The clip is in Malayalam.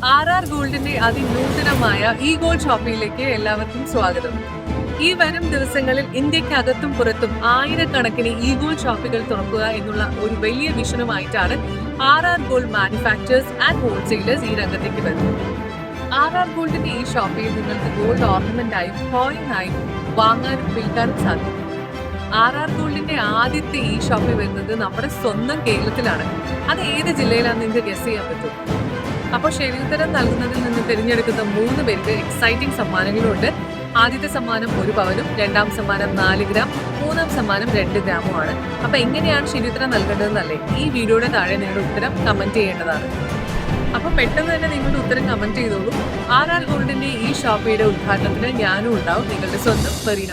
ആർ ഗോൾഡിന്റെ അതിനൂതനമായ ഈ ഗോൾഡ് ഷോപ്പിംഗിലേക്ക് എല്ലാവർക്കും സ്വാഗതം. ഈ വരും ദിവസങ്ങളിൽ ഇന്ത്യക്കകത്തും പുറത്തും ആയിരക്കണക്കിന് ഈ ഗോൾഡ് ഷോപ്പുകൾ തുറക്കുക എന്നുള്ള ഒരു വലിയ വിഷനുമായിട്ടാണ് R gold manufacturers and wholesalers ഈ രംഗത്തേക്ക് വരുന്നത്. ആർ ഗോൾഡിന്റെ ഈ ഷോപ്പിൽ നിങ്ങൾക്ക് ഗോൾഡ് ഓർണമെന്റ് ആയും കോയിനായും വാങ്ങാനും വിൽക്കാനും സാധിക്കും. ആർ ഗോൾഡിന്റെ ആദ്യത്തെ ഈ ഷോപ്പിൽ വരുന്നത് നമ്മുടെ സ്വന്തം കേരളത്തിലാണ്. അത് ഏത് ജില്ലയിലാണെന്ന് നിങ്ങൾക്ക് ഗസ് ചെയ്യാൻ പറ്റും. അപ്പോൾ ശരിയുത്തരം നൽകുന്നതിൽ നിന്ന് തിരഞ്ഞെടുക്കുന്ന 3 പേർക്ക് എക്സൈറ്റിംഗ് സമ്മാനങ്ങളുണ്ട്. ആദ്യത്തെ സമ്മാനം 1 പവനും, രണ്ടാം സമ്മാനം 4 ഗ്രാം, മൂന്നാം സമ്മാനം 2 ഗ്രാമുമാണ്. അപ്പൊ എങ്ങനെയാണ് ശരിയുത്തരം നൽകേണ്ടതെന്നല്ലേ ഈ വീഡിയോയുടെ താഴെ നിങ്ങളുടെ ഉത്തരം കമന്റ് ചെയ്യേണ്ടതാണ്. അപ്പൊ പെട്ടെന്ന് തന്നെ നിങ്ങളുടെ ഉത്തരം കമന്റ് ചെയ്തോളൂ. ആർ ഗോൾഡിന്റെ ഈ ഷോപ്പിയുടെ ഉദ്ഘാടനത്തിന് ഞാനും ഉണ്ടാവും, നിങ്ങളുടെ സ്വന്തം ഫരീന.